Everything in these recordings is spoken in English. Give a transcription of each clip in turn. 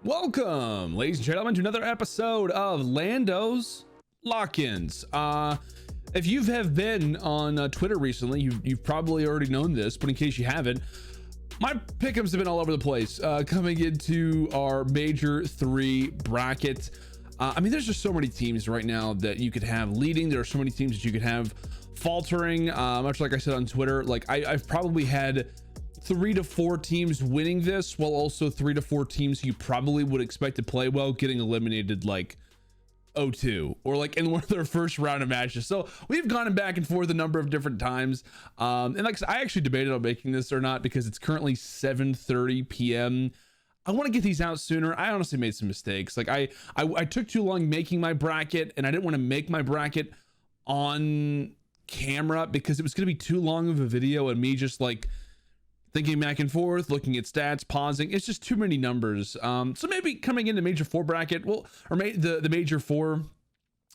Welcome, ladies and gentlemen, to another episode of LandO's Lock-ins. If you have been on Twitter recently, you've probably already known this, but in case you haven't, my pick'ems have been all over the place coming into our Major 3 bracket. I mean, there's just so many teams right now that you could have leading. There are so many teams that you could have faltering. Much like I said on Twitter, like I've probably had 3 to 4 teams winning this, while also 3 to 4 teams you probably would expect to play well getting eliminated like 0-2 or like in one of their first round of matches. So we've gone back and forth a number of different times, and like I actually debated on making this or not because it's currently 7:30 p.m. I want to get these out sooner. I honestly made some mistakes. Like I took too long making my bracket, and I didn't want to make my bracket on camera because it was going to be too long of a video and me just like thinking back and forth, looking at stats, pausing. It's just too many numbers. So maybe coming into Major 4 bracket, well, or the Major 4,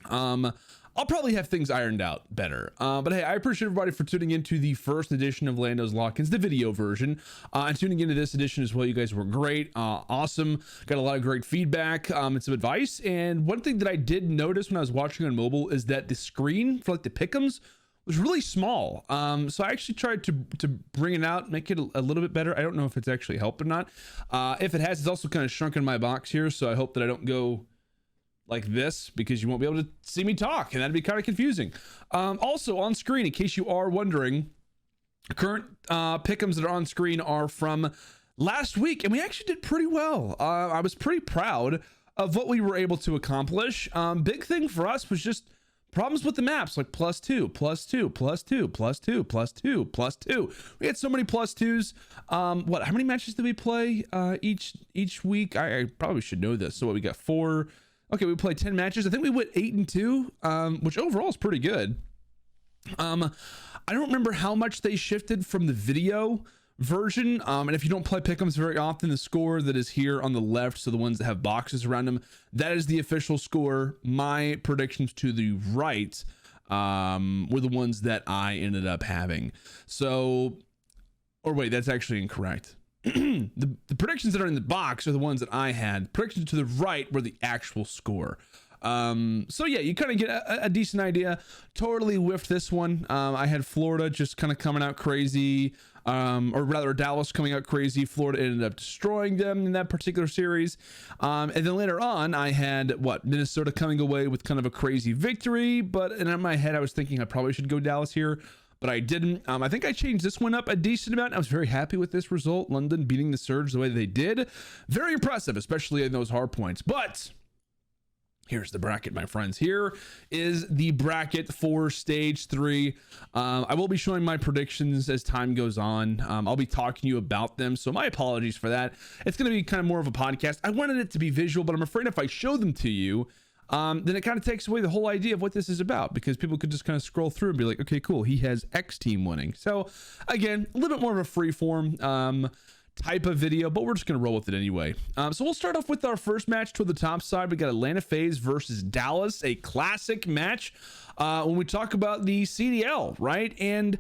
I'll probably have things ironed out better. But hey, I appreciate everybody for tuning into the first edition of LandO's Lock-ins, the video version, and tuning into this edition as well. You guys were great, awesome. Got a lot of great feedback and some advice. And one thing that I did notice when I was watching on mobile is that the screen for like the pick'ems was really small. So I actually tried to bring it out, make it a little bit better. I don't know if it's actually helped or not. If it has, it's also kind of shrunken my box here, so I hope that I don't go like this because you won't be able to see me talk, and that'd be kind of confusing. Also on screen, in case you are wondering, current pick'ems that are on screen are from last week, and we actually did pretty well. I was pretty proud of what we were able to accomplish. Big thing for us was just problems with the maps, like +2, +2, +2, +2, +2, +2. We had so many +2s. How many matches did we play each week? I probably should know this. So what, we got 4. Okay, we played 10 matches. I think we went 8-2, which overall is pretty good. I don't remember how much they shifted from the video version, and if you don't play pick'ems very often, the score that is here on the left, so the ones that have boxes around them, that is the official score. My predictions to the right were the ones that I ended up having. So, or wait, that's actually incorrect. The predictions that are in the box are the ones that I had. Predictions to the right were the actual score. So yeah, you kind of get a decent idea. Totally whiffed this one. I had Florida just kind of coming out crazy, or rather Dallas coming out crazy. Florida ended up destroying them in that particular series. And then later on, I had Minnesota coming away with kind of a crazy victory, but in my head, I was thinking I probably should go Dallas here, but I didn't. I think I changed this one up a decent amount. I was very happy with this result. London beating the Surge the way they did. Very impressive, especially in those hard points. But here's the bracket, my friends. Here is the bracket for stage 3. I will be showing my predictions as time goes on. I'll be talking to you about them, so my apologies for that. It's going to be kind of more of a podcast. I wanted it to be visual, but I'm afraid if I show them to you, then it kind of takes away the whole idea of what this is about, because people could just kind of scroll through and be like, okay, cool, he has X team winning. So again, a little bit more of a free form type of video, but we're just gonna roll with it anyway. So we'll start off with our first match toward the top side. We got Atlanta FaZe versus Dallas, a classic match when we talk about the CDL, right? And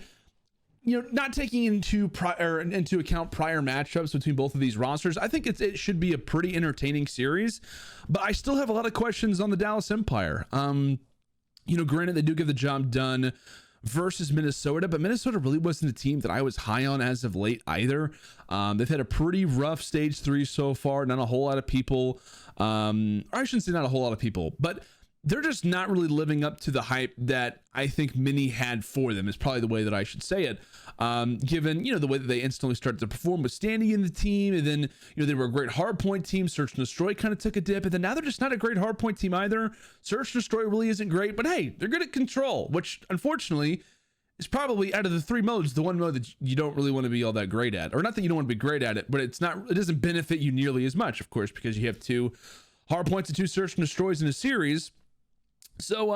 you know, not taking into account prior matchups between both of these rosters, I think it should be a pretty entertaining series, but I still have a lot of questions on the Dallas Empire. You know, granted, they do get the job done versus Minnesota, but Minnesota really wasn't a team that I was high on as of late either. They've had a pretty rough stage 3 so far. Not a whole lot of people, or I shouldn't say not a whole lot of people, but they're just not really living up to the hype that I think many had for them, is probably the way that I should say it. Given, you know, the way that they instantly started to perform with Standing in the team, and then, you know, they were a great hardpoint team. Search and Destroy kind of took a dip, and then now they're just not a great hardpoint team either. Search and Destroy really isn't great, but hey, they're good at Control, which unfortunately is probably out of the 3 modes, the one mode that you don't really want to be all that great at. Or not that you don't want to be great at it, but it doesn't benefit you nearly as much, of course, because you have 2 hardpoints and 2 Search and Destroys in a series. So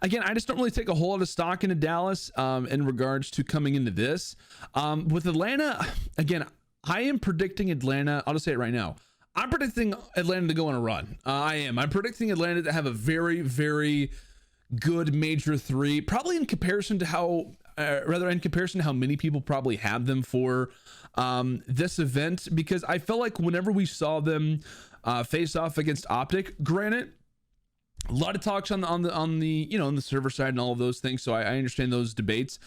again, I just don't really take a whole lot of stock into Dallas in regards to coming into this. With Atlanta, again, I am predicting Atlanta. I'll just say it right now. I'm predicting Atlanta to go on a run. I'm predicting Atlanta to have a very, very good Major 3, probably in comparison to how many people probably have them for this event, because I felt like whenever we saw them face off against OPTIC. Granted, a lot of talks on the you know, on the server side and all of those things, so I understand those debates,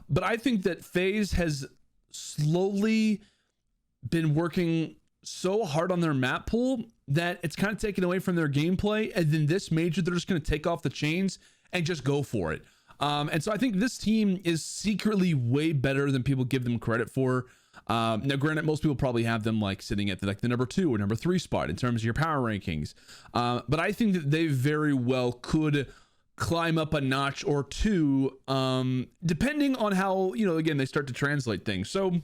but I think that FaZe has slowly been working so hard on their map pool that it's kind of taken away from their gameplay, and then this major they're just going to take off the chains and just go for it. And so I think this team is secretly way better than people give them credit for. Now granted, most people probably have them like sitting at the number 2 or number 3 spot in terms of your power rankings, but I think that they very well could climb up a notch or two, depending on how, you know, again, they start to translate things. So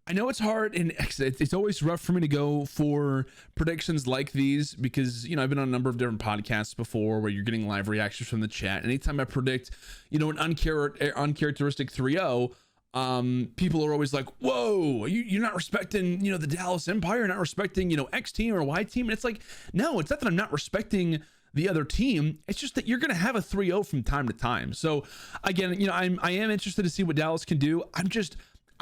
I know it's hard, and it's always rough for me to go for predictions like these because, you know, I've been on a number of different podcasts before where you're getting live reactions from the chat. Anytime I predict, you know, an uncharacteristic 3-0, people are always like, whoa, you're not respecting, you know, the Dallas Empire, you're not respecting, you know, X team or Y team. And it's like, no, it's not that I'm not respecting the other team, it's just that you're going to have a 3-0 from time to time. So again, you know, I am interested to see what Dallas can do.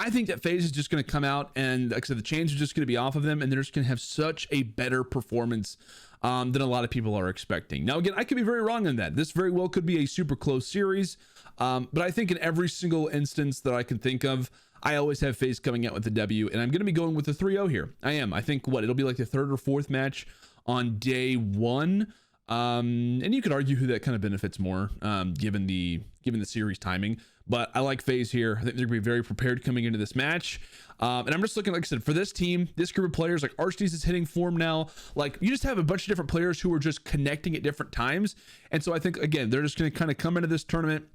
I think that FaZe is just going to come out, and like I said, the chains are just going to be off of them, and they're just going to have such a better performance than a lot of people are expecting. Now, again, I could be very wrong on that. This very well could be a super close series, but I think in every single instance that I can think of, I always have FaZe coming out with the W, and I'm going to be going with the 3-0 here. I am. I think it'll be like the 3rd or 4th match on day 1. And you could argue who that kind of benefits more, given the series timing, but I like FaZe here. I think they're gonna be very prepared coming into this match. And I'm just looking, like I said, for this team, this group of players, like Archdies is hitting form now. Like, you just have a bunch of different players who are just connecting at different times. And so I think, again, they're just going to kind of come into this tournament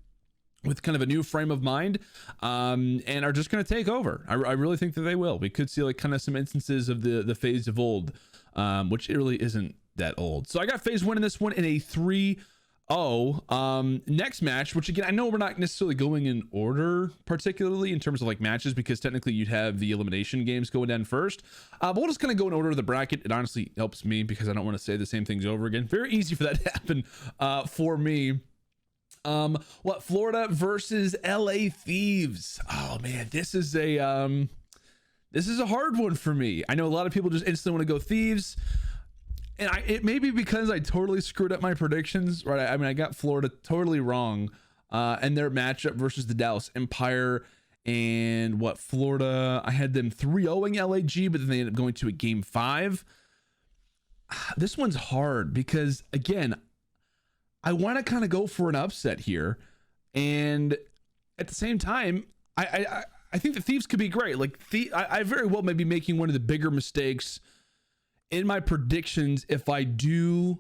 with kind of a new frame of mind, and are just going to take over. I really think that they will. We could see like kind of some instances of the FaZe of old, which it really isn't that old. So I got FaZe winning this one in a 3-0. Next match, which again, I know we're not necessarily going in order particularly in terms of like matches, because technically you'd have the elimination games going down first, but we'll just kind of go in order of the bracket. It honestly helps me because I don't want to say the same things over again. Very easy for that to happen for me. Florida versus LA Thieves. Oh man, this is a hard one for me. I know a lot of people just instantly want to go Thieves, and it may be because I totally screwed up my predictions, right? I mean, I got Florida totally wrong, and their matchup versus the Dallas Empire. And Florida, I had them 3-0ing LAG, but then they ended up going to a game 5. This one's hard because, again, I want to kind of go for an upset here, and at the same time, I think the Thieves could be great. Like, I very well may be making one of the bigger mistakes in my predictions if I do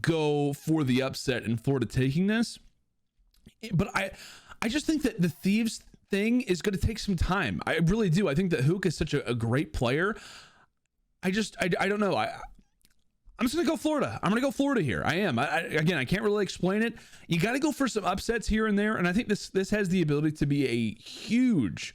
go for the upset and Florida taking this. But I just think that the Thieves thing is going to take some time. I really do. I think that Hook is such a great player. I don't know. I'm just going to go Florida. I'm going to go Florida here. I am. Again, I can't really explain it. You got to go for some upsets here and there. And I think this has the ability to be a huge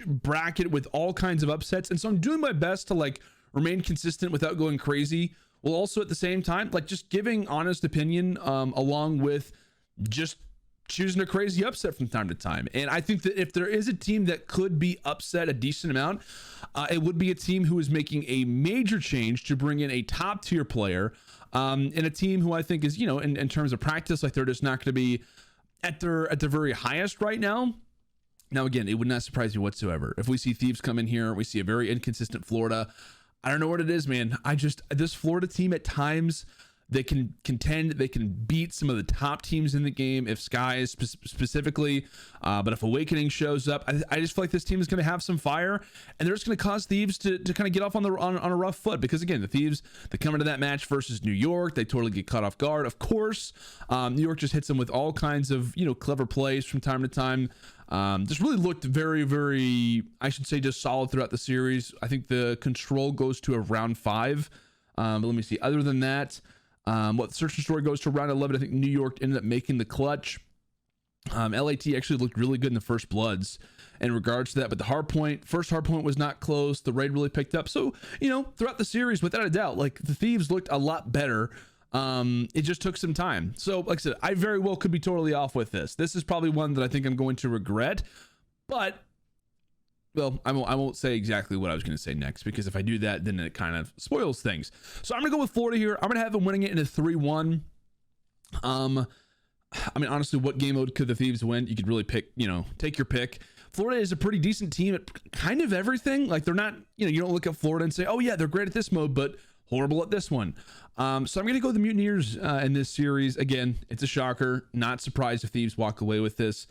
bracket with all kinds of upsets. And so I'm doing my best to like remain consistent without going crazy, while also at the same time, like just giving honest opinion, along with just choosing a crazy upset from time to time. And I think that if there is a team that could be upset a decent amount, it would be a team who is making a major change to bring in a top tier player, and a team who I think is, you know, in terms of practice, like they're just not going to be at their very highest right now. Now, again, it would not surprise me whatsoever if we see Thieves come in here. We see a very inconsistent Florida. I don't know what it is, man. This Florida team at times, they can contend, they can beat some of the top teams in the game, if Sky specifically, but if Awakening shows up, I just feel like this team is going to have some fire, and they're just going to cause Thieves to kind of get off on a rough foot, because again, the Thieves, they come into that match versus New York, they totally get caught off guard. Of course, New York just hits them with all kinds of, you know, clever plays from time to time. Just really looked very, very, I should say, just solid throughout the series. I think the control goes to a round 5. But let me see. Other than that, Search and Story goes to round 11. I think New York ended up making the clutch. LAT actually looked really good in the first bloods in regards to that, but the first hard point was not close. The raid really picked up. So, you know, throughout the series, without a doubt, like the Thieves looked a lot better. It just took some time. So like I said, I very well could be totally off with this. This is probably one that I think I'm going to regret, but well, I won't say exactly what I was going to say next, because if I do that, then it kind of spoils things. So I'm going to go with Florida here. I'm going to have them winning it in a 3-1. I mean, honestly, what game mode could the Thieves win? You could really pick, take your pick. Florida is a pretty decent team at kind of everything. Like, they're not, you don't look at Florida and say, oh yeah, they're great at this mode, but horrible at this one. So I'm going to go with the Mutineers in this series. Again, it's a shocker. Not surprised if Thieves walk away with this.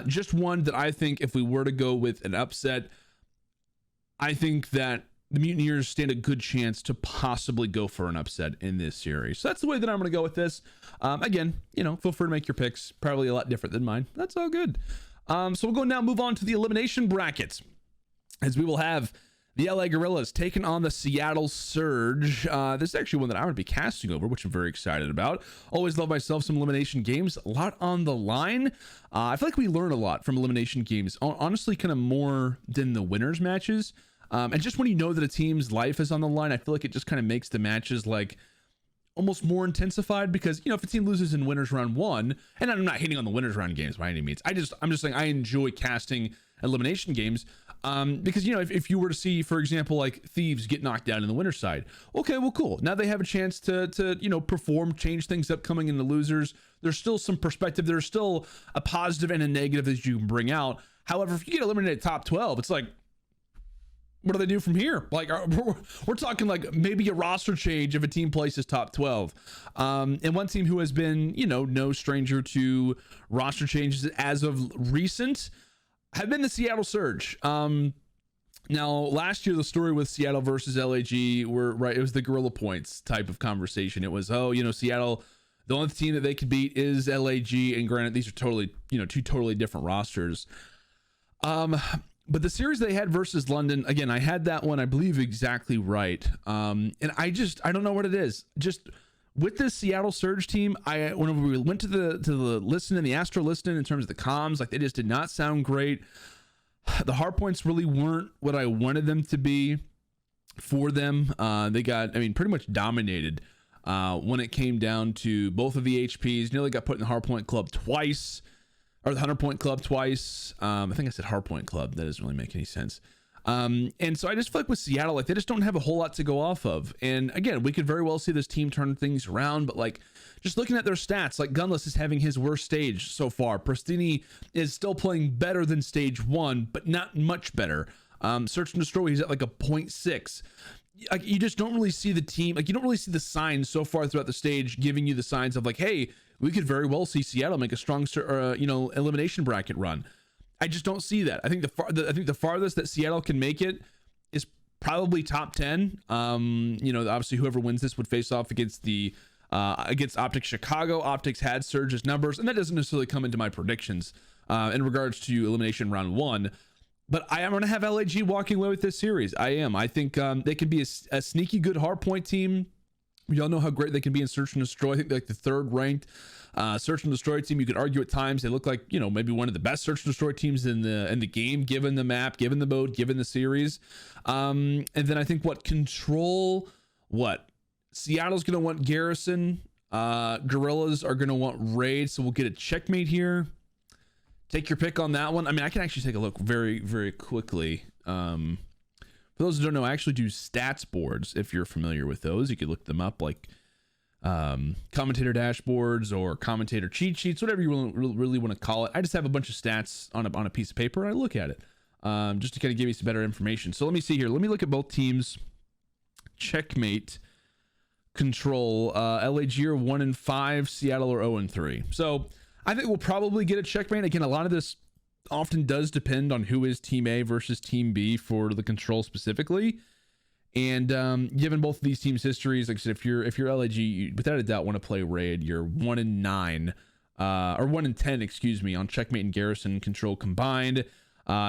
Just one that I think if we were to go with an upset, I think that the Mutineers stand a good chance to possibly go for an upset in this series. So that's the way that I'm going to go with this. Again, feel free to make your picks. Probably a lot different than mine. That's all good. So we'll go now move on to the elimination brackets, as we will have the LA Gorillas taking on the Seattle Surge. This is actually one that I would be casting over, which I'm very excited about. Always love myself some elimination games. A lot on the line. I feel like we learn a lot from elimination games. Honestly, kind of more than the winners matches. And just when you know that a team's life is on the line, I feel like it just kind of makes the matches like almost more intensified, because if a team loses in winners round 1, and I'm not hating on the winners round games by any means, I'm just saying I enjoy casting elimination games, because if you were to see, for example, like Thieves get knocked down in the winner's side, okay, well, cool, now they have a chance to perform, change things up coming in the losers. There's still some perspective, there's still a positive and a negative that you can bring out. However, if you get eliminated top 12, it's like, what do they do from here? Like, we're talking like maybe a roster change if a team places top 12. And one team who has been, no stranger to roster changes as of recent have been the Seattle Surge. Now, last year, the story with Seattle versus LAG it was the gorilla points type of conversation. It was, Seattle, the only team that they could beat is LAG. And granted, these are totally, two totally different rosters. But the series they had versus London, again, I had that one, I believe, exactly right. And I don't know what it is. Just with this Seattle Surge team, whenever we went to the listen and the Astro listen in terms of the comms, like, they just did not sound great. The hard points really weren't what I wanted them to be for them. They got, pretty much dominated when it came down to both of the HPs. Nearly got put in the hard point club twice. Or the 100-point club twice. I think I said hardpoint club. That doesn't really make any sense. And so I just feel like with Seattle, like, they just don't have a whole lot to go off of. And again, we could very well see this team turn things around, but like, just looking at their stats, like, Gunless is having his worst stage so far. Pristini is still playing better than stage 1, but not much better. Search and Destroy, he's at like a 0.6. Like, you just don't really see the team, like, you don't really see the signs so far throughout the stage giving you the signs of like, hey, we could very well see Seattle make a strong, elimination bracket run. I just don't see that. I think the farthest that Seattle can make it is probably top 10. Obviously whoever wins this would face off against OPTIC Chicago. OPTIC's had Surge's numbers, and that doesn't necessarily come into my predictions in regards to elimination round 1. But I am going to have LAG walking away with this series. I am. I think they could be a sneaky good hardpoint team. We all know how great they can be in Search and Destroy. I think they're like the 3rd ranked Search and Destroy team. You could argue at times they look like, maybe one of the best Search and Destroy teams in the game, given the map, given the mode, given the series. And then I think Seattle's going to want Garrison. Gorillas are going to want Raid. So we'll get a checkmate here. Take your pick on that one. I can actually take a look very, very quickly. For those who don't know, I actually do stats boards. If you're familiar with those, you could look them up, like commentator dashboards or commentator cheat sheets, whatever you really want to call it. I just have a bunch of stats on a piece of paper, and I look at it just to kind of give you some better information. So let me see here. Let me look at both teams. Checkmate control. LAG are 1-5. Seattle are 0-3. So I think we'll probably get a checkmate. Again, a lot of this often does depend on who is team A versus team B for the control specifically. And given both of these teams' histories, like I said, if you're LAG, you, without a doubt, want to play Raid. You're 1-9 or 1-10, excuse me, on checkmate and Garrison control combined.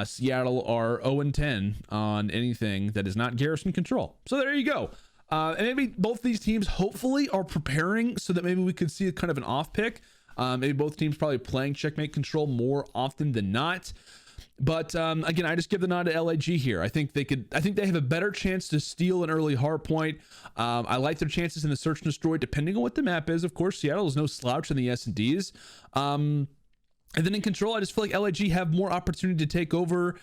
Seattle are 0-10 on anything that is not Garrison control. So there you go. And maybe both these teams hopefully are preparing so that maybe we could see a kind of an off pick. Maybe both teams probably playing checkmate control more often than not. But again, I just give the nod to LAG here. I think they have a better chance to steal an early hard point. I like their chances in the Search and Destroy, depending on what the map is. Of course, Seattle is no slouch in the S&Ds. And then in control, I just feel like LAG have more opportunity to take over.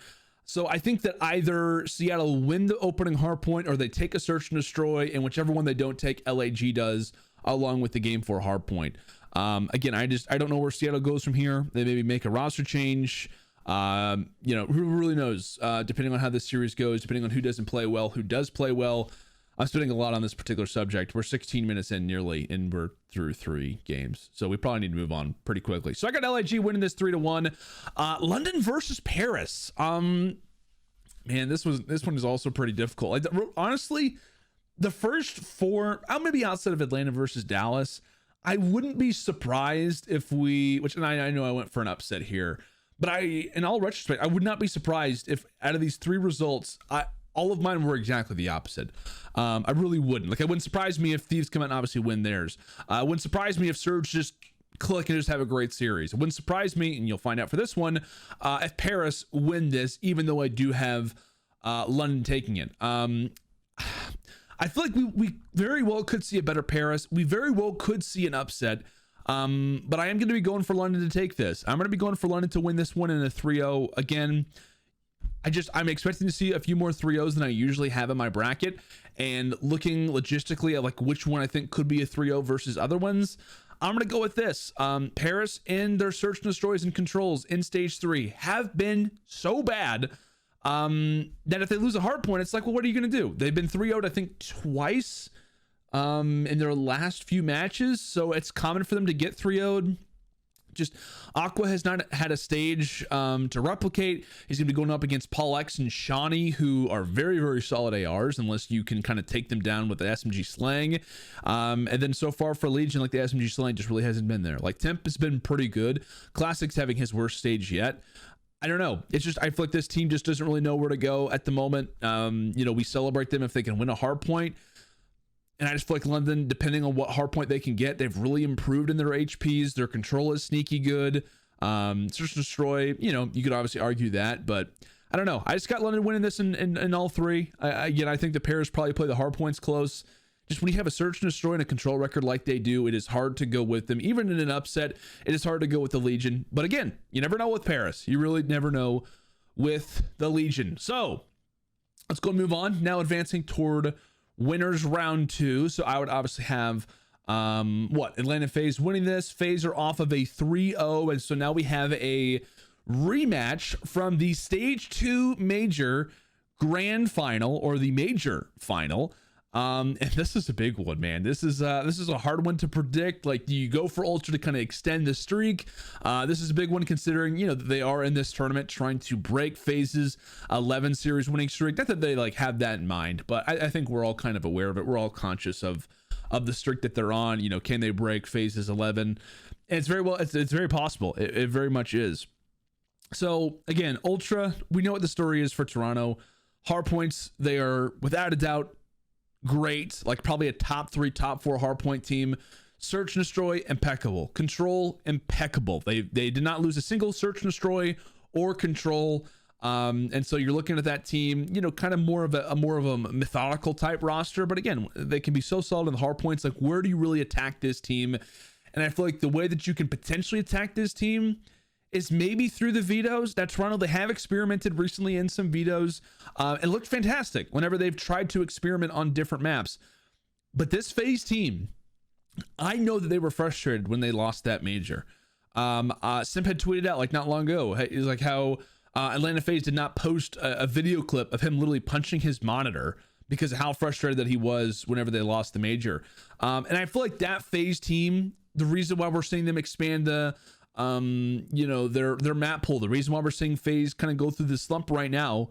So I think that either Seattle win the opening hardpoint or they take a search and destroy, and whichever one they don't take, LAG does, along with the game 4 hardpoint. Again, I don't know where Seattle goes from here. They maybe make a roster change. Who really knows, depending on how this series goes, depending on who doesn't play well, who does play well. I'm spending a lot on this particular subject. We're 16 minutes in nearly, and we're through 3 games. So we probably need to move on pretty quickly. So I got LIG winning this 3-1. London versus Paris. Man, this one is also pretty difficult. Honestly, the first 4, maybe outside of Atlanta versus Dallas, I wouldn't be surprised if I know I went for an upset here, but in all retrospect, I would not be surprised if out of these 3 results, all of mine were exactly the opposite. I really wouldn't. Like, it wouldn't surprise me if Thieves come out and obviously win theirs. It wouldn't surprise me if Surge just click and just have a great series. It wouldn't surprise me, and you'll find out for this one, if Paris win this, even though I do have London taking it. I feel like we very well could see a better Paris. We very well could see an upset. But I am going to be going for London to take this. I'm going to be going for London to win this one in a 3-0. Again, I'm expecting to see a few more 3-0s than I usually have in my bracket, and looking logistically at like which one I think could be a 3-0 versus other ones. I'm going to go with this. Paris in their search and destroys and controls in stage 3 have been so bad that if they lose a hard point, it's like, well, what are you going to do? They've been 3-0'd, I think, twice in their last few matches. So it's common for them to get 3-0'd. Just Aqua has not had a stage to replicate. He's going to be going up against Paul X and Shawnee, who are very, very solid ARs, unless you can kind of take them down with the SMG slang. And then so far for Legion, like the SMG slang just really hasn't been there. Like Temp has been pretty good. Classic's having his worst stage yet. I don't know. It's just, I feel like this team just doesn't really know where to go at the moment. We celebrate them if they can win a hard point. And I just feel like London, depending on what hard point they can get, they've really improved in their HPs. Their control is sneaky good. Search and destroy, you could obviously argue that, but I don't know. I just got London winning this in all 3. I think the Paris probably play the hard points close. Just when you have a search and destroy and a control record like they do, it is hard to go with them. Even in an upset, it is hard to go with the Legion. But again, you never know with Paris. You really never know with the Legion. So let's go and move on. Now advancing toward winners round 2. So I would obviously have Atlanta FaZe winning this. FaZe are off of a 3-0, and so now we have a rematch from the stage 2 major grand final, or the major final. And this is a big one, man. This is a hard one to predict. Like, do you go for Ultra to kind of extend the streak? This is a big one considering, that they are in this tournament trying to break FaZe's 11 series winning streak. Not that they like have that in mind, but I think we're all kind of aware of it. We're all conscious of the streak that they're on. Can they break FaZe's 11? And it's very possible. It very much is. So again, Ultra, we know what the story is for Toronto. Hardpoints, they are without a doubt great, like probably a top 3, top 4 hardpoint team. Search and destroy, impeccable. Control, impeccable. They did not lose a single search and destroy or control. And so you're looking at that team, kind of more of a methodical type roster. But again, they can be so solid in the hardpoints. Like, where do you really attack this team? And I feel like the way that you can potentially attack this team is maybe through the vetoes. Now, Toronto, they have experimented recently in some vetoes. It looked fantastic whenever they've tried to experiment on different maps. But this FaZe team, I know that they were frustrated when they lost that major. Simp had tweeted out like not long ago, he's like how Atlanta FaZe did not post a video clip of him literally punching his monitor because of how frustrated that he was whenever they lost the major. And I feel like that FaZe team, the reason why we're seeing them expand the their map pool, the reason why we're seeing FaZe kind of go through this slump right now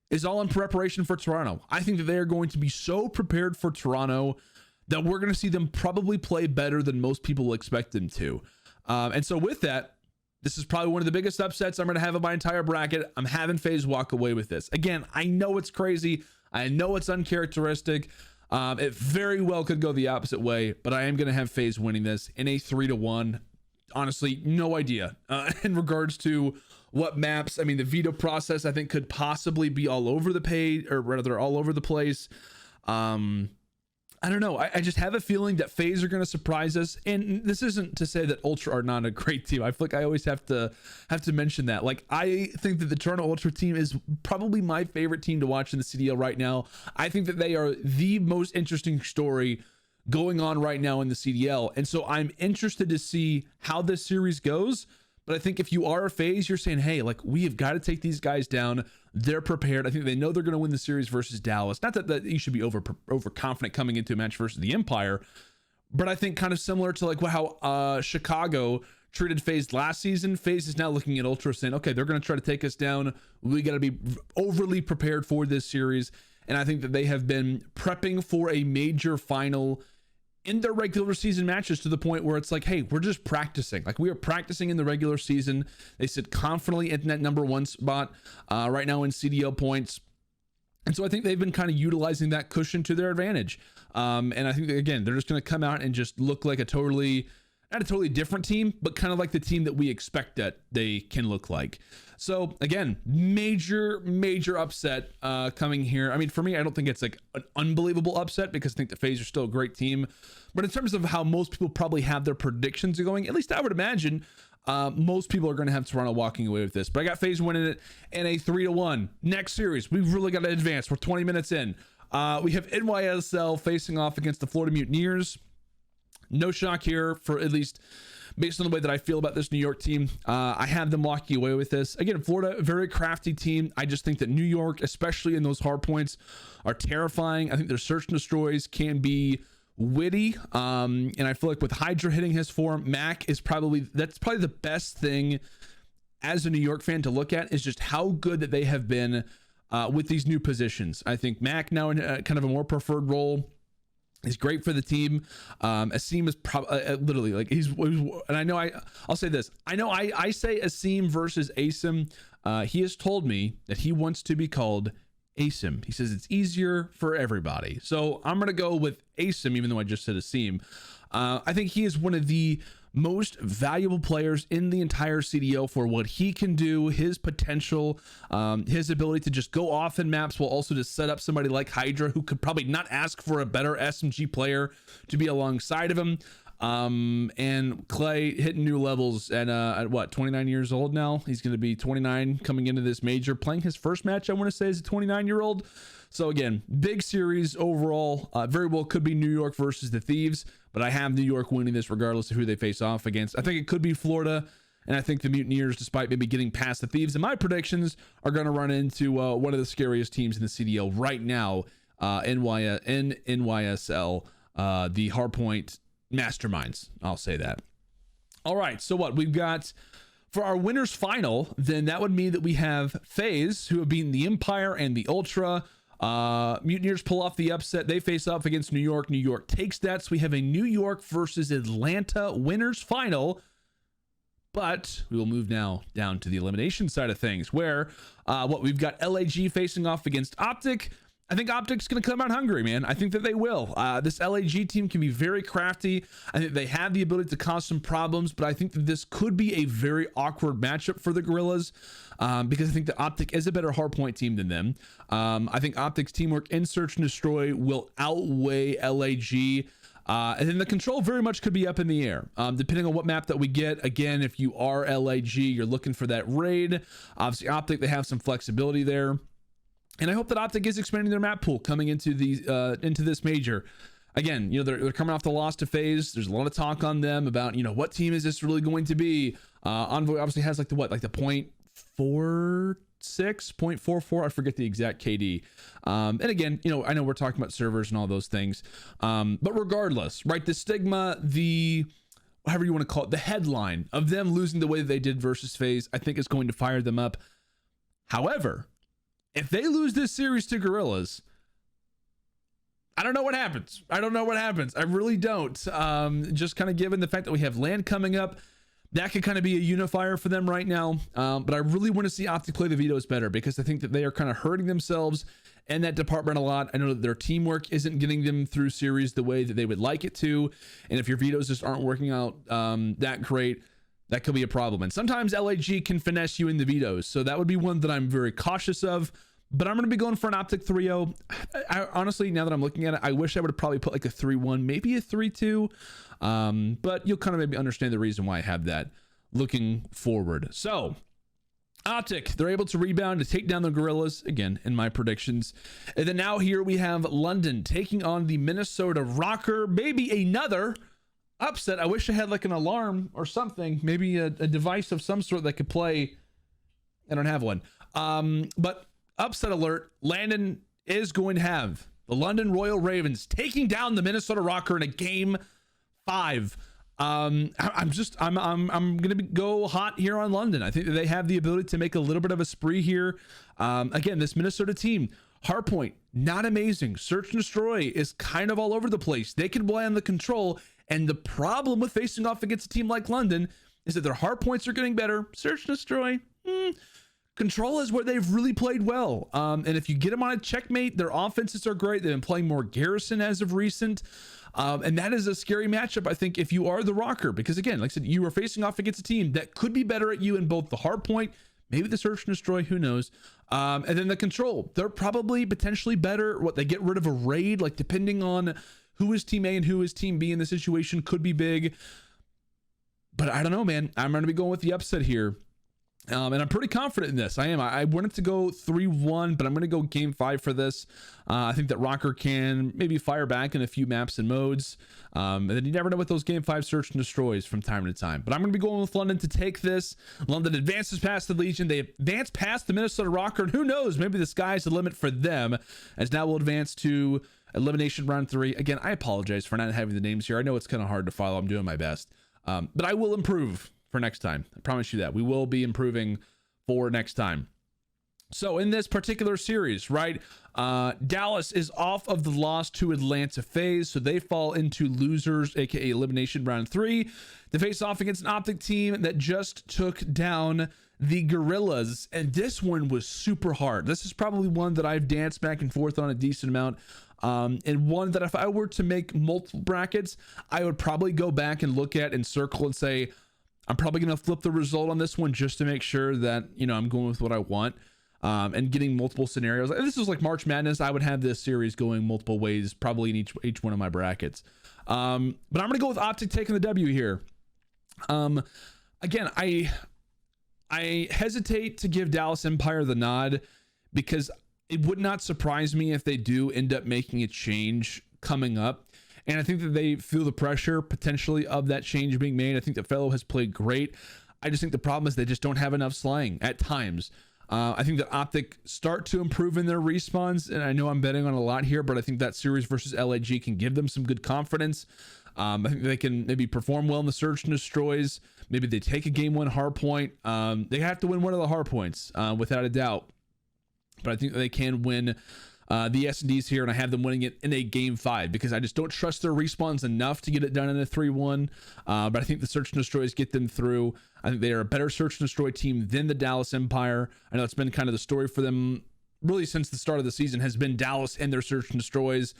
is all in preparation for Toronto. I think that they are going to be so prepared for Toronto that we're going to see them probably play better than most people will expect them to. And so with that, this is probably one of the biggest upsets I'm going to have in my entire bracket. I'm having FaZe walk away with this. Again, I know it's crazy. I know it's uncharacteristic. It very well could go the opposite way, but I am going to have FaZe winning this in a 3-1. Honestly, no idea in regards to what maps. I mean, the veto process, I think, could possibly be all over the page, or rather all over the place. I don't know. I just have a feeling that FaZe are going to surprise us. And this isn't to say that Ultra are not a great team. I feel like I always have to mention that. Like, I think that the Toronto Ultra team is probably my favorite team to watch in the CDL right now. I think that they are the most interesting story going on right now in the CDL. And so I'm interested to see how this series goes. But I think if you are a FaZe, you're saying, hey, like, we have got to take these guys down. They're prepared. I think they know they're going to win the series versus Dallas. Not that you should be overconfident coming into a match versus the Empire, but I think kind of similar to like how Chicago treated FaZe last season. FaZe is now looking at Ultra saying, okay, they're going to try to take us down. We got to be overly prepared for this series. And I think that they have been prepping for a major final in their regular season matches to the point where it's like, hey, we're just practicing. Like, we are practicing in the regular season. They sit confidently in that number one spot right now in CDL points. And so I think they've been kind of utilizing that cushion to their advantage. And I think that, again, they're just going to come out and just look like not a totally different team, but kind of like the team that we expect that they can look like. So again, major upset coming here. I mean, for me, I don't think it's like an unbelievable upset because I think the FaZe are still a great team. But in terms of how most people probably have their predictions going, at least I would imagine most people are going to have Toronto walking away with this. But I got FaZe winning it in a 3-1. Next series, we've really got to advance. We're 20 minutes in. We have NYSL facing off against the Florida Mutineers. No shock here, for at least based on the way that I feel about this New York team. I have them walking away with this. Again, Florida, a very crafty team. I just think that New York, especially in those hard points, are terrifying. I think their search and destroys can be witty. And I feel like with Hydra hitting his form, Mac is probably the best thing as a New York fan to look at, is just how good that they have been with these new positions. I think Mac now in kind of a more preferred role is great for the team. Asim is probably literally like and I know I'll say this. I know I say Asim versus Asim. He has told me that he wants to be called Asim. He says it's easier for everybody. So I'm going to go with Asim, even though I just said Asim. I think he is one of the most valuable players in the entire CDO for what he can do, his potential, his ability to just go off in maps while also to set up somebody like Hydra, who could probably not ask for a better SMG player to be alongside of him. And Clay hitting new levels at what, 29 years old now? He's going to be 29 coming into this major, playing his first match, I want to say, as a 29-year-old. So again, big series overall. Very well could be New York versus the Thieves, but I have New York winning this regardless of who they face off against. I think it could be Florida, and I think the Mutineers, despite maybe getting past the Thieves in my predictions, are going to run into one of the scariest teams in the CDL right now, NYSL, the Hardpoint Masterminds. I'll say that. All right, so what we've got for our winners final, then that would mean that we have FaZe, who have beaten the Empire and the Ultra. Mutineers pull off the upset. They face off against New York. New York takes that. So we have a New York versus Atlanta winners final. But we will move now down to the elimination side of things, where we've got LAG facing off against OPTIC. I think OPTIC's going to come out hungry, man. I think that they will. This LAG team can be very crafty. I think they have the ability to cause some problems, but I think that this could be a very awkward matchup for the Gorillas, because I think that OPTIC is a better hardpoint team than them. I think OPTIC's teamwork in Search and Destroy will outweigh LAG. And then the control very much could be up in the air, depending on what map that we get. Again, if you are LAG, you're looking for that raid. Obviously, OPTIC, they have some flexibility there. And I hope that OPTIC is expanding their map pool coming into this major. Again, they're coming off the loss to FaZe. There's a lot of talk on them about, what team is this really going to be? Envoy obviously has like the 0.46, 0.44. I forget the exact KD. And again, I know we're talking about servers and all those things. But regardless, right, the stigma, however you want to call it, the headline of them losing the way that they did versus FaZe, I think is going to fire them up. However, if they lose this series to Gorillas, I don't know what happens. I really don't. Just kind of given the fact that we have LAN coming up, that could kind of be a unifier for them right now. But I really want to see OPTIC play the vetoes better, because I think that they are kind of hurting themselves in that department a lot. I know that their teamwork isn't getting them through series the way that they would like it to. And if your vetoes just aren't working out that great, that could be a problem. And sometimes LAG can finesse you in the vetoes. So that would be one that I'm very cautious of. but I'm going to be going for an OPTIC 3-0. Honestly, now that I'm looking at it, I wish I would have probably put like a 3-1, maybe a 3-2. But you'll kind of maybe understand the reason why I have that looking forward. So OPTIC, they're able to rebound to take down the Gorillas, again, in my predictions. And then now here we have London taking on the Minnesota Rocker. Maybe another upset. I wish I had like an alarm or something, maybe a device of some sort that could play. I don't have one. But upset alert, Landon is going to have the London Royal Ravens taking down the Minnesota Rocker in a game 5. I'm gonna go hot here on London. I think that they have the ability to make a little bit of a spree here. Again, this Minnesota team, hardpoint, not amazing. Search and destroy is kind of all over the place. They can rely on the control, and the problem with facing off against a team like London is that their hardpoints are getting better. Search and destroy, control is where they've really played well. And if you get them on a checkmate, their offenses are great. They've been playing more garrison as of recent. And that is a scary matchup, I think, if you are the Rocker, because again, like I said, you are facing off against a team that could be better at you in both the hard point, maybe the search and destroy, who knows, and then the control. They're probably potentially better. What, they get rid of a raid, like depending on who is team A and who is team B in the situation, could be big. But I don't know, man. I'm going to be going with the upset here. And I'm pretty confident in this. I wanted to go 3-1, but I'm going to go game 5 for this. I think that Rocker can maybe fire back in a few maps and modes. And then you never know what those game 5 search and destroys from time to time. But I'm going to be going with London to take this. London advances past the Legion. They advance past the Minnesota Rocker. And who knows, maybe the sky's the limit for them, as now we'll advance to elimination round 3. Again, I apologize for not having the names here. I know it's kind of hard to follow. I'm doing my best. But I will improve for next time. I promise you that. We will be improving for next time. So in this particular series, right, Dallas is off of the loss to Atlanta FAZE, so they fall into losers, aka elimination round 3. They face off against an OPTIC team that just took down the Gorillas, and this one was super hard. This is probably one that I've danced back and forth on a decent amount. And one that if I were to make multiple brackets, I would probably go back and look at and circle and say, I'm probably going to flip the result on this one just to make sure that, you know, I'm going with what I want, and getting multiple scenarios. If this was like March Madness, I would have this series going multiple ways, probably in each one of my brackets. But I'm going to go with OPTIC taking the W here. Again, I hesitate to give Dallas Empire the nod, because it would not surprise me if they do end up making a change coming up. And I think that they feel the pressure potentially of that change being made. I think that Fellow has played great. I just think the problem is they just don't have enough slaying at times. I think that OPTIC start to improve in their respawns, and I know I'm betting on a lot here, but I think that series versus LAG can give them some good confidence. I think they can maybe perform well in the search and destroys. Maybe they take a game 1 hard point. They have to win one of the hard points, without a doubt. But I think they can win the S&Ds here, and I have them winning it in a game 5, because I just don't trust their respawns enough to get it done in a 3-1. But I think the search and destroys get them through. I think they are a better search and destroy team than the Dallas Empire. I know it's been kind of the story for them really since the start of the season, has been Dallas and their search and destroys.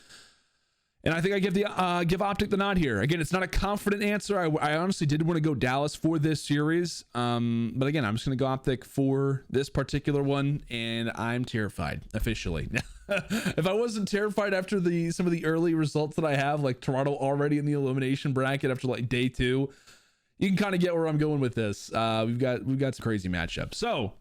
And I think I give OPTIC the nod here. Again, it's not a confident answer. I honestly did want to go Dallas for this series. But again, I'm just going to go OPTIC for this particular one, and I'm terrified officially. If I wasn't terrified after some of the early results that I have, like Toronto already in the elimination bracket after like day 2, you can kind of get where I'm going with this. We've got some crazy matchups. So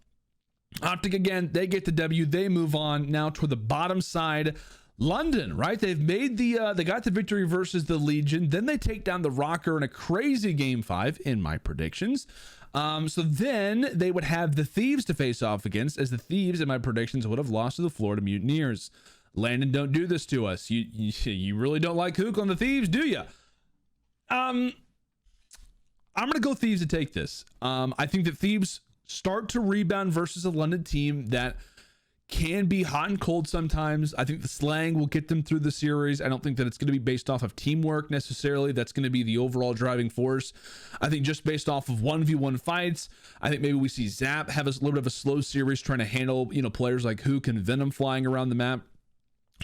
OPTIC, again, they get the W. They move on now to the bottom side. London, right? They've made they got the victory versus the Legion. Then they take down the Rocker in a crazy game 5 in my predictions. So then they would have the Thieves to face off against, as the Thieves in my predictions would have lost to the Florida Mutineers. Landon, don't do this to us. You really don't like Hook on the Thieves, do you? I'm going to go Thieves to take this. I think that Thieves start to rebound versus a London team that can be hot and cold sometimes. I think the slang will get them through the series. I don't think that it's going to be based off of teamwork necessarily. That's going to be the overall driving force. I think just based off of 1v1 fights, I think maybe we see Zap have a little bit of a slow series trying to handle, you know, players like Hook and Venom flying around the map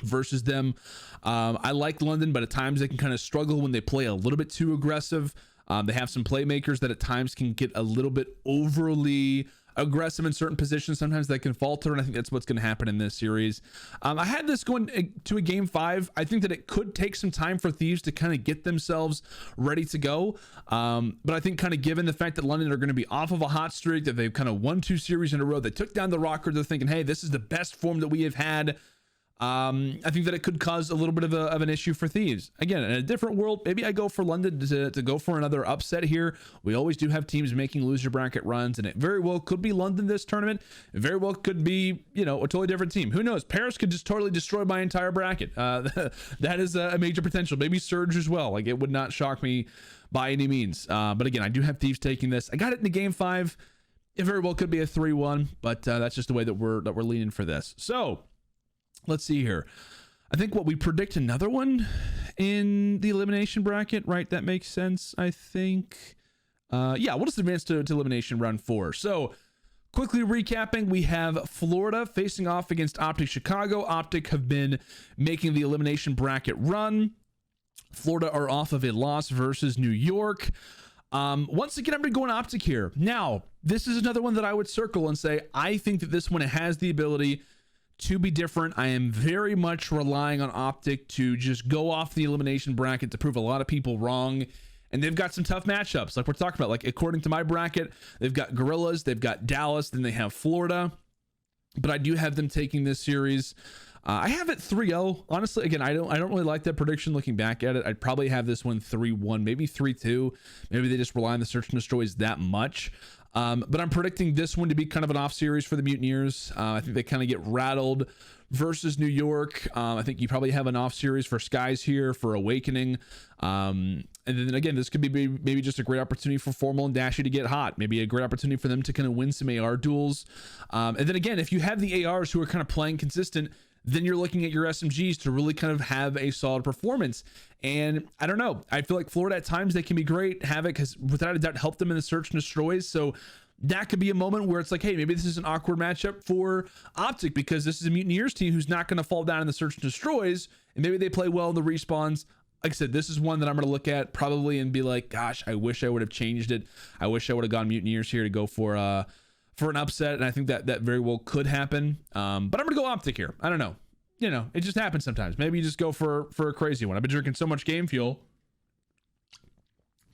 versus them. I like London, but at times they can kind of struggle when they play a little bit too aggressive. They have some playmakers that at times can get a little bit overly aggressive in certain positions, sometimes they can falter, and I think that's what's going to happen in this series. I had this going to a game 5. I think that it could take some time for Thieves to kind of get themselves ready to go, but I think kind of given the fact that London are going to be off of a hot streak, that they've kind of won 2 series in a row, they took down the Rocker, they're thinking, hey, this is the best form that we have had. I think that it could cause a little bit of an issue for Thieves. Again, in a different world, maybe I go for London to go for another upset here. We always do have teams making loser bracket runs, and it very well could be London this tournament. It very well could be, a totally different team. Who knows? Paris could just totally destroy my entire bracket. That is a major potential. Maybe Surge as well. Like, it would not shock me by any means. But again, I do have Thieves taking this. I got it in the game 5. It very well could be a 3-1, but that's just the way that we're leaning for this. So let's see here. I think we predict another one in the elimination bracket, right? That makes sense, I think. Yeah, we'll just advance to elimination round 4. So quickly recapping, we have Florida facing off against OPTIC Chicago. OPTIC have been making the elimination bracket run. Florida are off of a loss versus New York. Once again, I'm going to go on OPTIC here. Now, this is another one that I would circle and say, I think that this one has the ability to be different. I am very much relying on OPTIC to just go off the elimination bracket to prove a lot of people wrong. And they've got some tough matchups, like we're talking about. Like, according to my bracket, they've got Gorillas, they've got Dallas, then they have Florida. But I do have them taking this series. I have it 3-0. Honestly, again, I don't really like that prediction looking back at it. I'd probably have this one 3-1, maybe 3-2. Maybe they just rely on the search and destroys that much. But I'm predicting this one to be kind of an off series for the Mutineers. I think they kind of get rattled versus New York. I think you probably have an off series for Skies here for Awakening. And then again, this could be maybe just a great opportunity for Formal and Dashy to get hot. Maybe a great opportunity for them to kind of win some AR duels. And then again, if you have the ARs who are kind of playing consistent, then you're looking at your SMGs to really kind of have a solid performance. And I don't know, I feel like Florida at times, they can be great. Havoc has without a doubt helped them in the search and destroys. So that could be a moment where it's like, hey, maybe this is an awkward matchup for OPTIC because this is a Mutineers team who's not going to fall down in the search and destroys. And maybe they play well in the respawns. Like I said, this is one that I'm going to look at probably and be like, gosh, I wish I would have changed it. I wish I would have gone Mutineers here to go for an upset. And I think that very well could happen. But I'm going to go OPTIC here. I don't know. It just happens sometimes. Maybe you just go for a crazy one. I've been drinking so much Game Fuel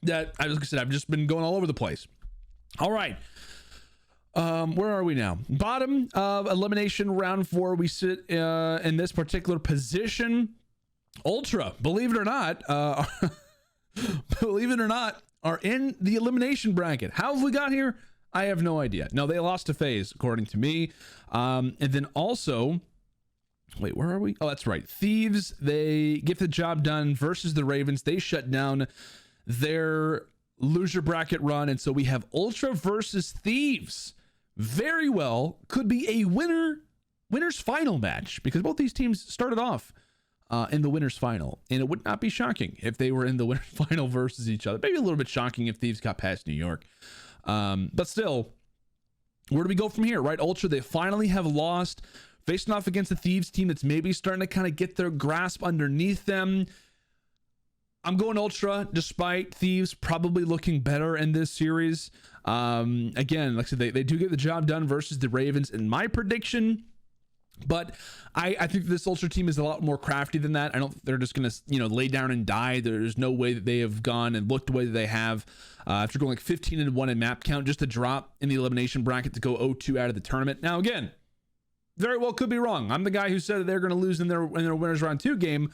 that, like I said, I've just been going all over the place. All right. Where are we now? Bottom of elimination round 4. We sit in this particular position. Ultra, believe it or not, are in the elimination bracket. How have we got here? I have no idea. No, they lost to FAZE, according to me. And then also, wait, where are we? Oh, that's right. Thieves, they get the job done versus the Ravens. They shut down their loser bracket run. And so we have Ultra versus Thieves. Very well could be a winner's final match because both these teams started off in the winner's final. And it would not be shocking if they were in the winner's final versus each other. Maybe a little bit shocking if Thieves got past New York. But still, where do we go from here, right? Ultra, they finally have lost, facing off against the Thieves team that's maybe starting to kind of get their grasp underneath them. I'm going Ultra, despite Thieves probably looking better in this series. Again, like I said, they do get the job done versus the Ravens in my prediction. But I think this Ultra team is a lot more crafty than that. I don't think they're just going to, lay down and die. There's no way that they have gone and looked the way that they have after going like 15-1 in map count just to drop in the elimination bracket to go 0-2 out of the tournament. Now, again, very well could be wrong. I'm the guy who said that they're going to lose in their winners round 2 game.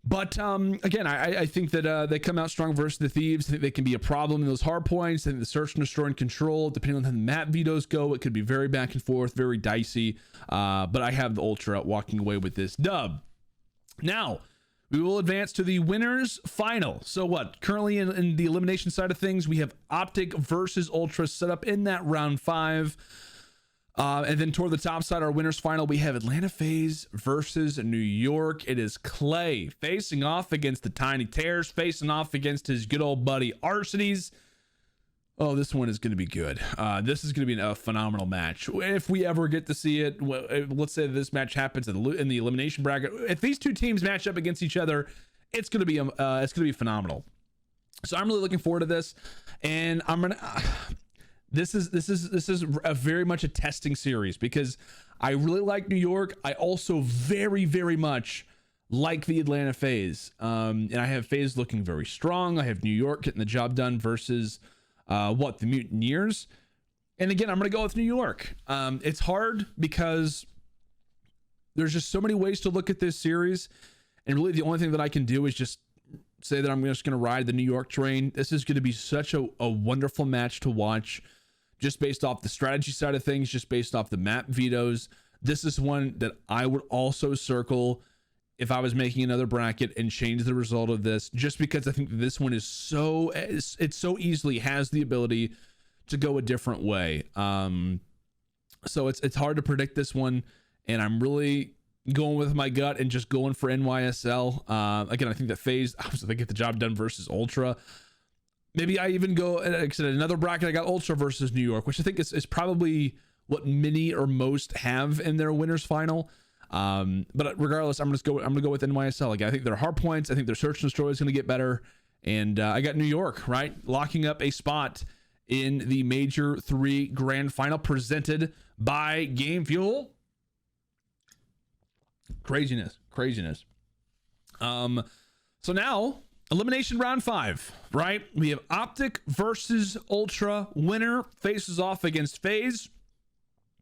But again, I think that they come out strong versus the Thieves. I think they can be a problem in those hard points. I think the search and destroy and control, depending on how the map vetoes go, it could be very back and forth, very dicey. But I have the Ultra walking away with this dub. Now, we will advance to the winners final. So what? Currently in the elimination side of things, we have OPTIC versus Ultra set up in that round 5. And then toward the top side, our winners final, we have Atlanta FaZe versus New York. It is Clay facing off against the Tiny Tears, facing off against his good old buddy Arcinies. Oh, this one is going to be good. This is going to be a phenomenal match. If we ever get to see it, let's say this match happens in the elimination bracket. If these two teams match up against each other, it's going to be phenomenal. So I'm really looking forward to this, and This is a very much a testing series because I really like New York. I also very, very much like the Atlanta FaZe. And I have FaZe looking very strong. I have New York getting the job done versus the Mutineers. And again, I'm going to go with New York. It's hard because there's just so many ways to look at this series. And really the only thing that I can do is just say that I'm just going to ride the New York train. This is going to be such a wonderful match to watch, just based off the strategy side of things, just based off the map vetoes. This is one that I would also circle if I was making another bracket and change the result of this, just because I think this one is it so easily has the ability to go a different way. So it's hard to predict this one, and I'm really going with my gut and just going for NYSL. Again, I think that FaZe, they get the job done versus Ultra. Maybe I even go, like I said, another bracket. I got Ultra versus New York, which I think is probably what many or most have in their winners final. But regardless, I'm gonna go with NYSL. Again, I think their hard points, I think their search and destroy is gonna get better, and I got New York right locking up a spot in the Major 3 Grand Final presented by Game Fuel. Craziness. So now elimination round 5, right? We have OPTIC versus Ultra. Winner faces off against FaZe.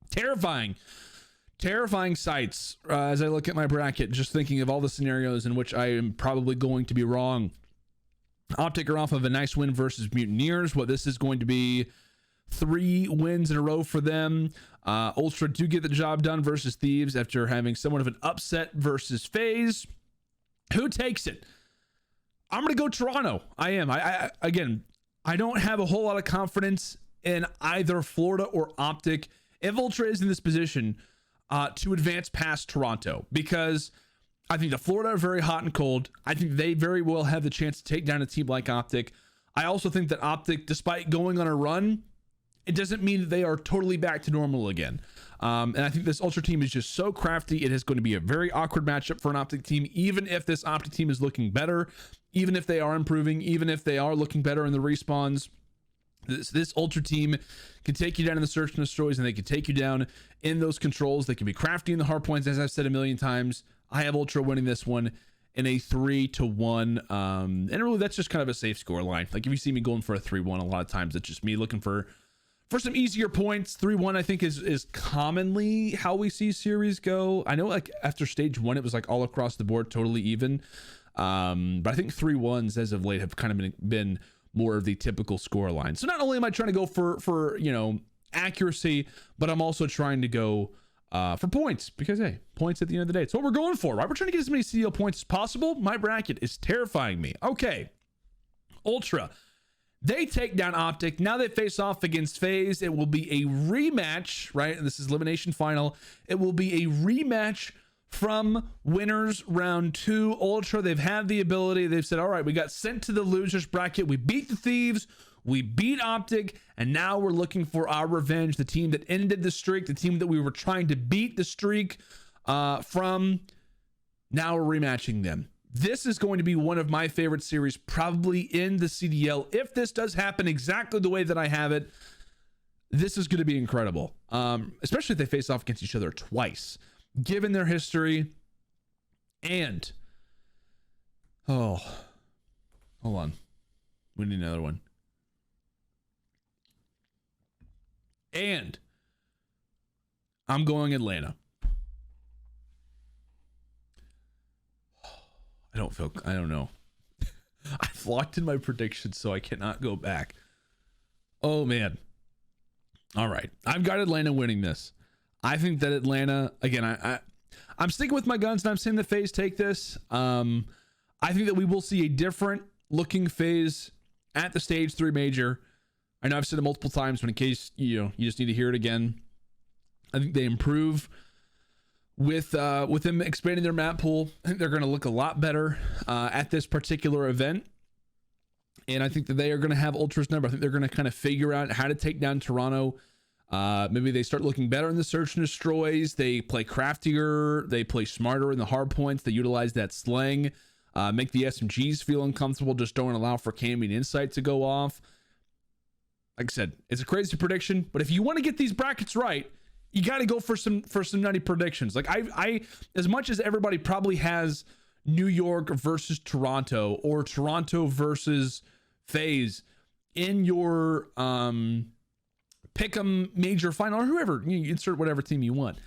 Terrifying sights as I look at my bracket, just thinking of all the scenarios in which I am probably going to be wrong. OPTIC are off of a nice win versus Mutineers. What this is going to be 3 wins in a row for them. Ultra do get the job done versus Thieves after having somewhat of an upset versus FaZe. Who takes it? I'm going to go Toronto. I am. Again, I don't have a whole lot of confidence in either Florida or OPTIC if Ultra is in this position to advance past Toronto, because I think the Florida are very hot and cold. I think they very well have the chance to take down a team like OPTIC. I also think that OPTIC, despite going on a run, it doesn't mean that they are totally back to normal again. And I think this Ultra team is just so crafty. It is going to be a very awkward matchup for an OPTIC team, even if this OPTIC team is looking better, even if they are improving, even if they are looking better in the respawns. This Ultra team can take you down in the search and destroys, and they can take you down in those controls. They can be crafty in the hard points, as I've said a million times. I have Ultra winning this one in a 3-1. And really, that's just kind of a safe score line. Like if you see me going for a 3-1, a lot of times it's just me looking for some easier points. 3-1, I think, is commonly how we see series go. I know like after stage 1, it was like all across the board, totally even. But I think 3-1s as of late have kind of been more of the typical score line. So not only am I trying to go for accuracy, but I'm also trying to go for points, because hey, points at the end of the day, it's what we're going for, right? We're trying to get as many CDL points as possible. My bracket is terrifying me. Okay, Ultra, they take down OPTIC. Now they face off against FaZe. It will be a rematch, right? This is elimination final. It will be a rematch from winners round 2. Ultra, they've had the ability. They've said, all right, we got sent to the losers bracket. We beat the Thieves. We beat OPTIC. And now we're looking for our revenge. The team that ended the streak, the team that we were trying to beat the streak from. Now we're rematching them. This is going to be one of my favorite series, probably in the CDL. If this does happen exactly the way that I have it, this is going to be incredible. Especially if they face off against each other twice, given their history. And hold on, we need another one. And I'm going Atlanta. I don't know. I've locked in my predictions, so I cannot go back. Oh man. All right, I've got Atlanta winning this. I think that Atlanta, again, I'm sticking with my guns, and I'm saying the FaZe take this. I think that we will see a different looking FaZe at the stage 3 major. I know I've said it multiple times, but in case you just need to hear it again, I think they improve with them expanding their map pool. I think they're going to look a lot better at this particular event. And I think that they are going to have Ultra's number. I think they're going to kind of figure out how to take down Toronto. Maybe they start looking better in the search and destroys. They play craftier. They play smarter in the hard points. They utilize that slang. Make the SMGs feel uncomfortable. Just don't allow for camming insight to go off. Like I said, it's a crazy prediction, but if you want to get these brackets right, you got to go for some nutty predictions. Like I as much as everybody probably has New York versus Toronto or Toronto versus FAZE in your pick'em major final, or whoever, you insert whatever team you want,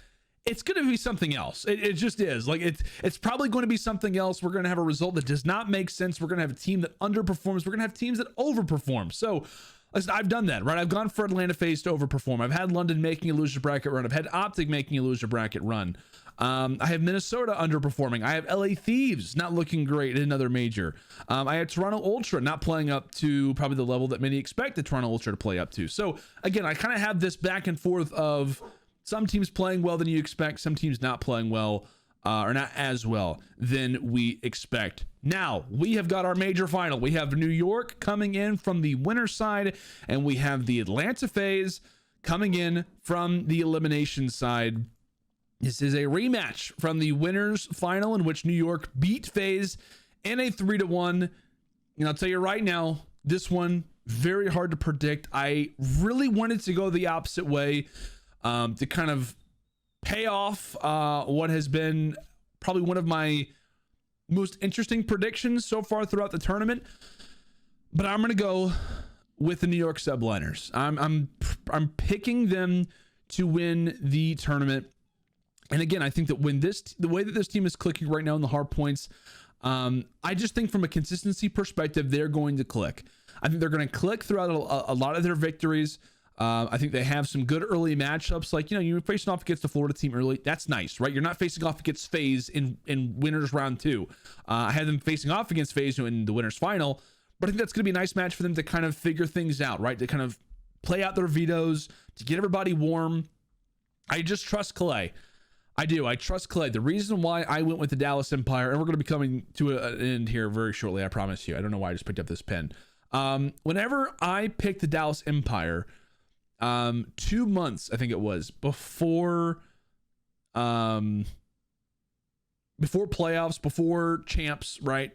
it's going to be something else. It just is. Like it's probably going to be something else. We're going to have a result that does not make sense. We're going to have a team that underperforms. We're going to have teams that overperform. So listen, I've done that, right? I've gone for Atlanta FaZe to overperform. I've had London making a loser bracket run. I've had OPTIC making a loser bracket run. I have Minnesota underperforming. I have LA Thieves not looking great in another major. I have Toronto Ultra not playing up to probably the level that many expect the Toronto Ultra to play up to. So again, I kind of have this back and forth of some teams playing well than you expect, some teams not playing well, or not as well than we expect. Now, we have got our major final. We have New York coming in from the winner's side, and we have the Atlanta FaZe coming in from the elimination side. This is a rematch from the winner's final in which New York beat FaZe in a 3-1. And I'll tell you right now, this one, very hard to predict. I really wanted to go the opposite way to kind of pay off what has been probably one of my most interesting predictions so far throughout the tournament. But I'm going to go with the New York Subliners. I'm picking them to win the tournament. And again, I think that the way that this team is clicking right now in the hard points, I just think from a consistency perspective, they're going to click. I think they're going to click throughout a lot of their victories. I think they have some good early matchups. Like, you're facing off against the Florida team early. That's nice, right? You're not facing off against FaZe in winners round 2. I had them facing off against FaZe in the winners final, but I think that's going to be a nice match for them to kind of figure things out, right? To kind of play out their vetoes, to get everybody warm. I just trust Clay. I do. I trust Clay. The reason why I went with the Dallas Empire, and we're going to be coming to an end here very shortly, I promise you. I don't know why I just picked up this pen. Whenever I picked the Dallas Empire, 2 months, I think it was, before playoffs, before champs, right?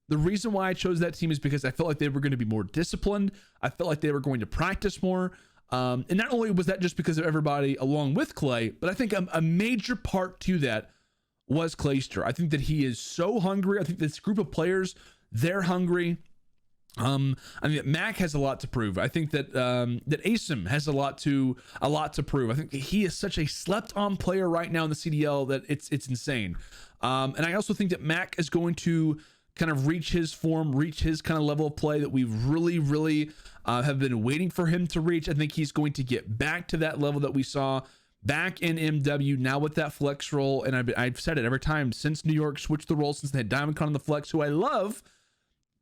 The reason why I chose that team is because I felt like they were going to be more disciplined. I felt like they were going to practice more. And not only was that just because of everybody along with Clay, but I think a major part to that was Clayster. I think that he is so hungry. I think this group of players, they're hungry. I mean, Mac has a lot to prove. I think that that Asim has a lot to prove. I think that he is such a slept-on player right now in the CDL that it's insane. And I also think that Mac is going to kind of reach his form, reach his kind of level of play that we've really have been waiting for him to reach. I think he's going to get back to that level that we saw back in MW, now with that flex role. And I've said it every time since New York switched the role, since they had Diamond Con on the flex, who I love.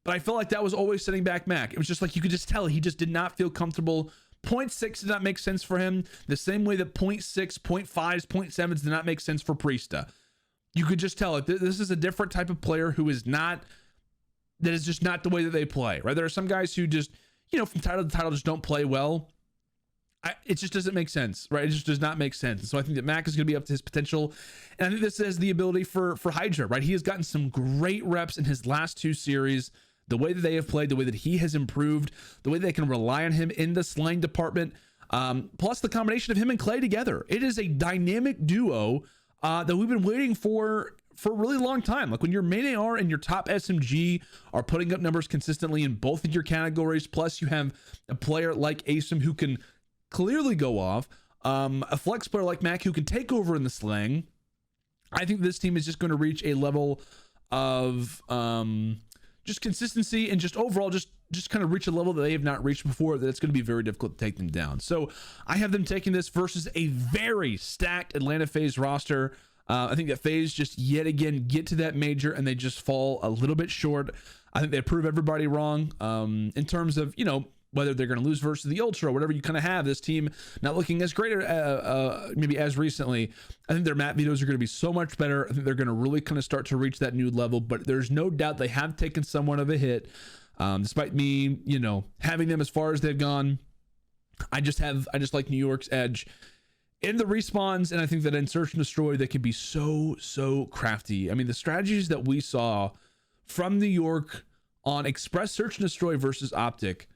But I felt like that was always setting back Mac. It was just like, you could just tell he just did not feel comfortable. 0.6 did not make sense for him, the same way that 0.6, 0.5s, 0.7s did not make sense for Priesta. You could just tell it. This is a different type of player who is not, that is just not the way that they play, right? There are some guys who just, from title to title just don't play well. It just doesn't make sense, right? It just does not make sense. And so I think that Mac is going to be up to his potential. And I think this is the ability for Hydra, right? He has gotten some great reps in his last 2 series. The way that they have played, the way that he has improved, the way they can rely on him in the slaying department, plus the combination of him and Clay together. It is a dynamic duo that we've been waiting for a really long time. Like when your main AR and your top SMG are putting up numbers consistently in both of your categories, plus you have a player like Asim who can clearly go off, a flex player like Mac who can take over in the slang. I think this team is just going to reach a level of just consistency and just overall just kind of reach a level that they have not reached before, that it's going to be very difficult to take them down. So I have them taking this versus a very stacked Atlanta FaZe roster. I think that FaZe just yet again get to that major and they just fall a little bit short. I think they prove everybody wrong in terms of, whether they're going to lose versus the Ultra or whatever you kind of have. This team not looking as great maybe as recently. I think their map vetoes are going to be so much better. I think they're going to really kind of start to reach that new level, but there's no doubt they have taken somewhat of a hit. Despite me, having them as far as they've gone, I just like New York's edge in the respawns. And I think that in Search and Destroy, they can be so crafty. I mean, the strategies that we saw from New York on Express Search and Destroy versus OPTIC,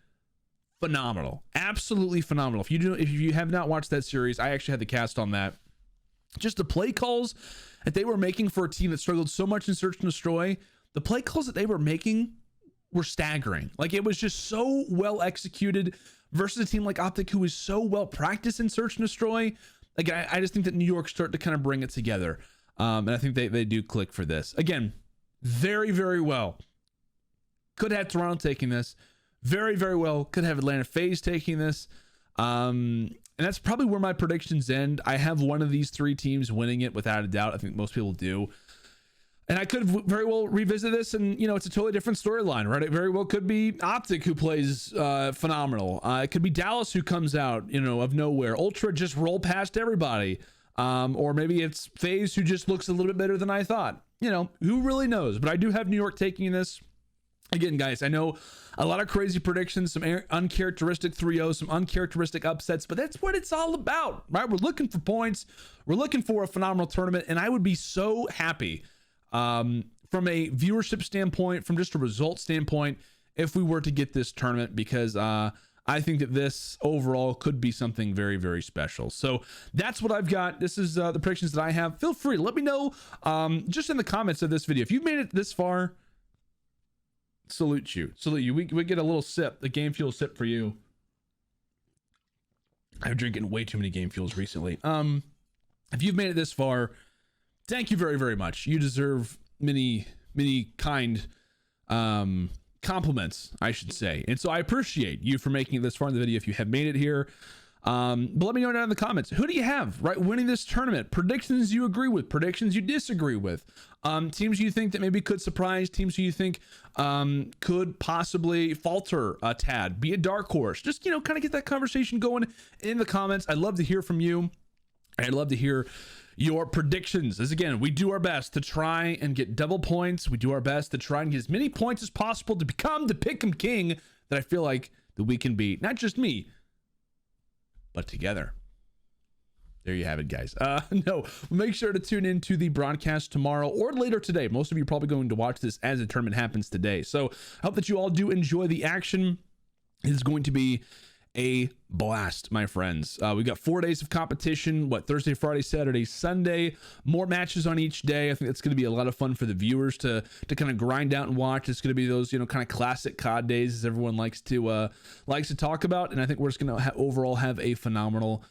phenomenal, absolutely phenomenal. If you have not watched that series, I actually had the cast on that. Just the play calls that they were making for a team that struggled so much in Search and Destroy, the play calls that they were making were staggering. Like, it was just so well executed versus a team like OPTIC, who is so well practiced in Search and Destroy. Like, I just think that New York start to kind of bring it together. And I think they do click for this. Again, very, very well. Could have Toronto taking this. Very, very well. Could have Atlanta FaZe taking this. And that's probably where my predictions end. I have one of these three teams winning it without a doubt. I think most people do. And I could very well revisit this, and it's a totally different storyline, right? It very well could be OPTIC, who plays phenomenal. It could be Dallas, who comes out, of nowhere. Ultra just roll past everybody. Or maybe it's FaZe, who just looks a little bit better than I thought. Who really knows? But I do have New York taking this. Again, guys, I know a lot of crazy predictions, some uncharacteristic 3-0, some uncharacteristic upsets, but that's what it's all about, right? We're looking for points. We're looking for a phenomenal tournament, and I would be so happy from a viewership standpoint, from just a result standpoint, if we were to get this tournament, because I think that this overall could be something very, very special. So that's what I've got. This is the predictions that I have. Feel free to let me know just in the comments of this video. If you've made it this far, salute you. We get a little sip, the Game Fuel sip for you. I've drinking way too many Game Fuels recently. If you've made it this far, thank you very, very much. You deserve many, many kind compliments, I should say. And so I appreciate you for making it this far in the video if you have made it here. But let me know down in the comments, who do you have, right, winning this tournament? Predictions you agree with, predictions you disagree with, teams you think that maybe could surprise, teams who you think could possibly falter a tad, be a dark horse. Just, kind of get that conversation going in the comments. I'd love to hear from you. I'd love to hear your predictions. As again, we do our best to try and get double points. We do our best to try and get as many points as possible to become the Pick'em King that I feel like that we can be. Not just me, but together. There you have it, guys. No, make sure to tune into the broadcast tomorrow or later today. Most of you are probably going to watch this as the tournament happens today. So I hope that you all do enjoy the action. It is going to be a blast, my friends. We got 4 days of competition. Thursday, Friday, Saturday, Sunday. More matches on each day. I think it's going to be a lot of fun for the viewers to kind of grind out and watch. It's going to be those kind of classic COD days, as everyone likes to talk about. And I think we're just going to overall have a phenomenal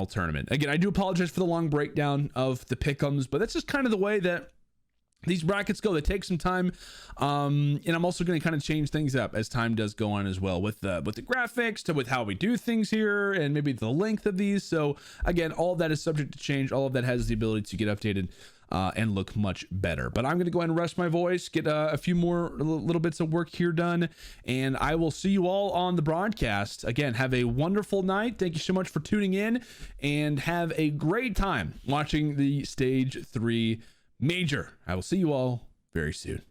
tournament. Again, I do apologize for the long breakdown of the pick'ems, but that's just kind of the way that these brackets go. They take some time, and I'm also going to kind of change things up as time does go on as well, with the graphics, with how we do things here, and maybe the length of these. So again, all of that is subject to change. All of that has the ability to get updated and look much better. But I'm going to go ahead and rest my voice, get a few more little bits of work here done, and I will see you all on the broadcast. Again, have a wonderful night. Thank you so much for tuning in, and have a great time watching the Stage 3 Major. I will see you all very soon.